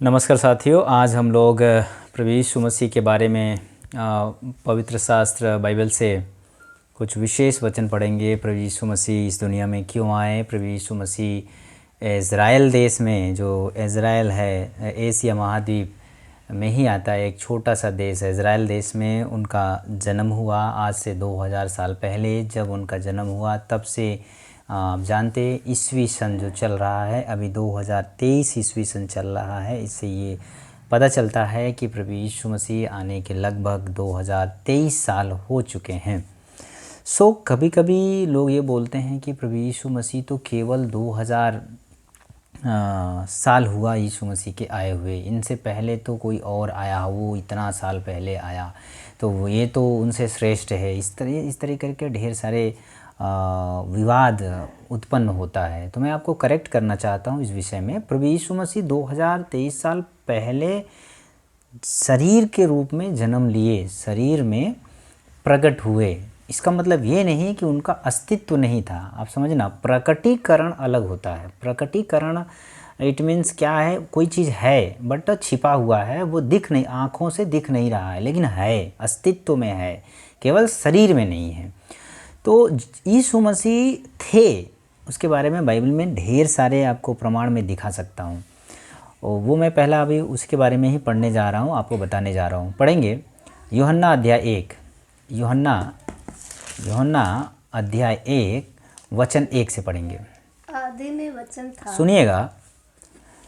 नमस्कार साथियों, आज हम लोग प्रभु यीशु मसीह के बारे में पवित्र शास्त्र बाइबल से कुछ विशेष वचन पढ़ेंगे। प्रभु यीशु मसीह इस दुनिया में क्यों आए। प्रभु यीशु मसीह इज़राइल देश में, जो इज़राइल है एशिया महाद्वीप में ही आता है, एक छोटा सा देश है। इज़राइल देश में उनका जन्म हुआ आज से 2000 साल पहले। जब उनका जन्म हुआ तब से आप जानते ईस्वी सन जो चल रहा है, अभी 2023 ईस्वी सन चल रहा है। इससे ये पता चलता है कि प्रभु यीशु मसीह आने के लगभग 2023 साल हो चुके हैं। कभी कभी लोग ये बोलते हैं कि प्रभु यीशु मसीह तो केवल 2000 साल हुआ यीशु मसीह के आए हुए, इनसे पहले तो कोई और आया, वो इतना साल पहले आया तो ये तो उनसे श्रेष्ठ है। इस तरह करके ढेर सारे विवाद उत्पन्न होता है। तो मैं आपको करेक्ट करना चाहता हूँ इस विषय में। प्रभु यीशु मसीह 2023 साल पहले शरीर के रूप में जन्म लिए, शरीर में प्रकट हुए। इसका मतलब ये नहीं कि उनका अस्तित्व नहीं था। आप समझना, प्रकटीकरण अलग होता है। प्रकटीकरण इट मीन्स क्या है, कोई चीज़ है बट छिपा हुआ है, वो दिख नहीं, आँखों से दिख नहीं रहा है, लेकिन है, अस्तित्व में है, केवल शरीर में नहीं है। तो यीशु मसीह थे, उसके बारे में बाइबल में ढेर सारे आपको प्रमाण में दिखा सकता हूँ। और वो मैं पहला अभी उसके बारे में ही पढ़ने जा रहा हूँ, आपको बताने जा रहा हूँ। पढ़ेंगे यूहन्ना अध्याय 1, यूहन्ना अध्याय 1 वचन 1 से पढ़ेंगे। आदि में वचन था। सुनिएगा,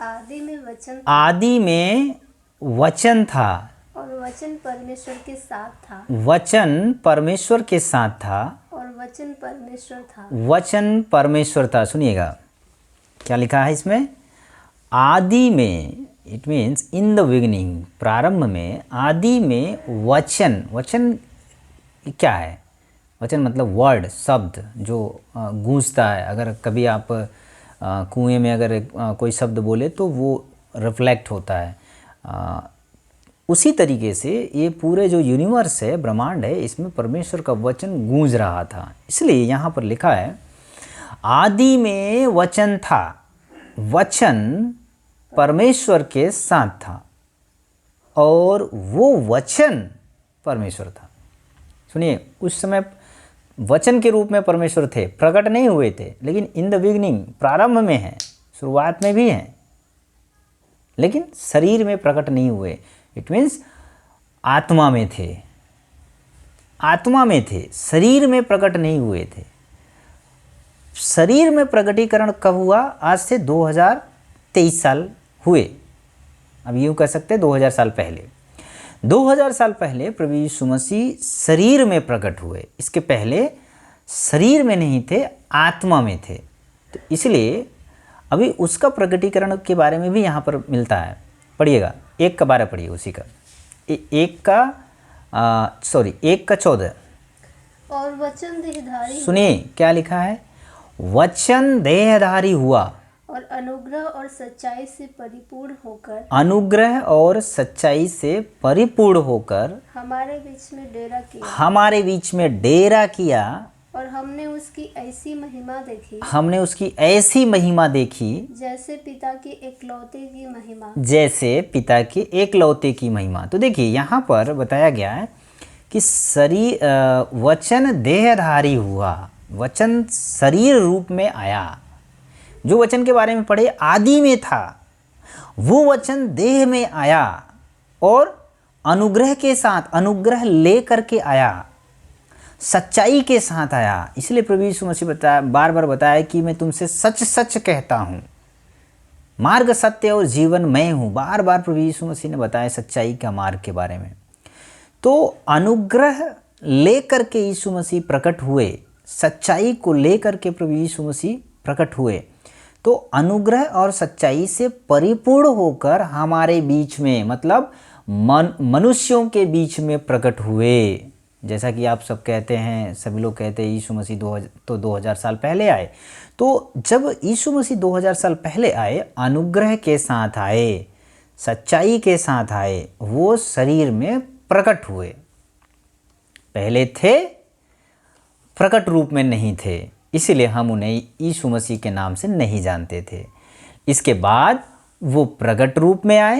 आदि में वचन था, आदि में वचन था और वचन परमेश्वर के साथ था, वचन परमेश्वर के साथ था, और वचन परमेश्वर था। वचन परमेश्वर था। सुनिएगा क्या लिखा है इसमें, आदि में, it means in the beginning, प्रारंभ में, आदि में वचन। वचन क्या है? वचन मतलब वर्ड, शब्द जो गूंजता है। अगर कभी आप कुएं में अगर कोई शब्द बोले तो वो रिफ्लेक्ट होता है। उसी तरीके से ये पूरे जो यूनिवर्स है, ब्रह्मांड है, इसमें परमेश्वर का वचन गूंज रहा था। इसलिए यहाँ पर लिखा है आदि में वचन था, वचन परमेश्वर के साथ था, और वो वचन परमेश्वर था। सुनिए, उस समय वचन के रूप में परमेश्वर थे, प्रकट नहीं हुए थे, लेकिन इन द बिगिनिंग, प्रारंभ में है, शुरुआत में भी हैं, लेकिन शरीर में प्रकट नहीं हुए। इट मीन्स आत्मा में थे, आत्मा में थे, शरीर में प्रकट नहीं हुए थे। शरीर में प्रकटीकरण कब हुआ? आज से 2023 साल हुए। अब यूँ कह सकते हैं 2000 साल पहले। 2000 साल पहले प्रभु यीशु मसीह शरीर में प्रकट हुए। इसके पहले शरीर में नहीं थे, आत्मा में थे। तो इसलिए अभी उसका प्रकटीकरण के बारे में भी यहाँ पर मिलता है। पढ़िएगा, 1 का 12 पढ़िए, उसी का 1 का 14। और वचन देहधारी, सुनिए क्या लिखा है, वचन देहधारी हुआ, और अनुग्रह और सच्चाई से परिपूर्ण होकर, अनुग्रह और सच्चाई से परिपूर्ण होकर हमारे बीच में डेरा किया, हमारे बीच में डेरा किया, और हमने उसकी ऐसी महिमा देखी, हमने उसकी ऐसी महिमा देखी, जैसे पिता की एकलौते की महिमा, जैसे पिता की एकलौते की महिमा। तो देखिए यहाँ पर बताया गया है कि वचन देहधारी हुआ, वचन शरीर रूप में आया। जो वचन के बारे में पढ़े आदि में था, वो वचन देह में आया और अनुग्रह के साथ, अनुग्रह ले करके आया, सच्चाई के साथ आया। इसलिए प्रभु यीशु मसीह बार बार बताया कि मैं तुमसे सच सच कहता हूँ, मार्ग, सत्य और जीवन मैं हूँ। बार बार प्रभु यीशु मसीह ने बताया सच्चाई का मार्ग के बारे में। तो अनुग्रह लेकर के यीशु मसीह प्रकट हुए, सच्चाई को लेकर के प्रभु यीशु मसीह प्रकट हुए। तो अनुग्रह और सच्चाई से परिपूर्ण होकर हमारे बीच में, मतलब मनुष्यों के बीच में प्रकट हुए। जैसा कि आप सब कहते हैं, सभी लोग कहते हैं यीशु मसीह 2000 साल पहले आए। तो जब यीशु मसीह 2000 साल पहले आए, अनुग्रह के साथ आए, सच्चाई के साथ आए, वो शरीर में प्रकट हुए। पहले थे, प्रकट रूप में नहीं थे, इसलिए हम उन्हें यीशु मसीह के नाम से नहीं जानते थे। इसके बाद वो प्रकट रूप में आए,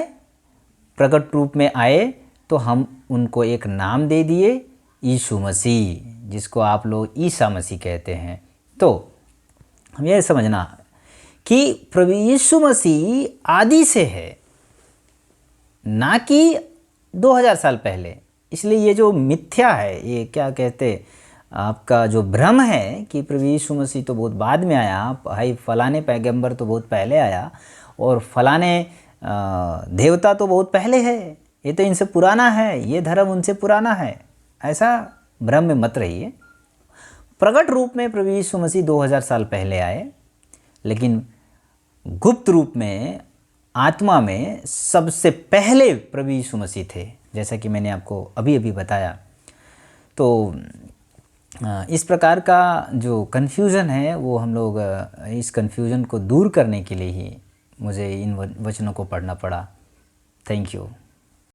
प्रकट रूप में आए तो हम उनको एक नाम दे दिए, यीशु मसीह, जिसको आप लोग ईसा मसीह कहते हैं। तो हम ये समझना कि प्रभु यीशु मसीह आदि से है, ना कि 2000 साल पहले। इसलिए ये जो मिथ्या है, ये क्या कहते आपका जो भ्रम है कि प्रभु यीशु मसीह तो बहुत बाद में आया, भाई फलाने पैगंबर तो बहुत पहले आया और फलाने देवता तो बहुत पहले है, ये तो इनसे पुराना है, ये धर्म उनसे पुराना है, ऐसा भ्रम में मत रहिए। प्रकट रूप में प्रभु यीशु मसीह 2000 साल पहले आए, लेकिन गुप्त रूप में आत्मा में सबसे पहले प्रभु यीशु मसीह थे, जैसा कि मैंने आपको अभी अभी बताया। तो इस प्रकार का जो कन्फ्यूज़न है वो हम लोग इस कन्फ्यूज़न को दूर करने के लिए ही मुझे इन वचनों को पढ़ना पड़ा। Thank you.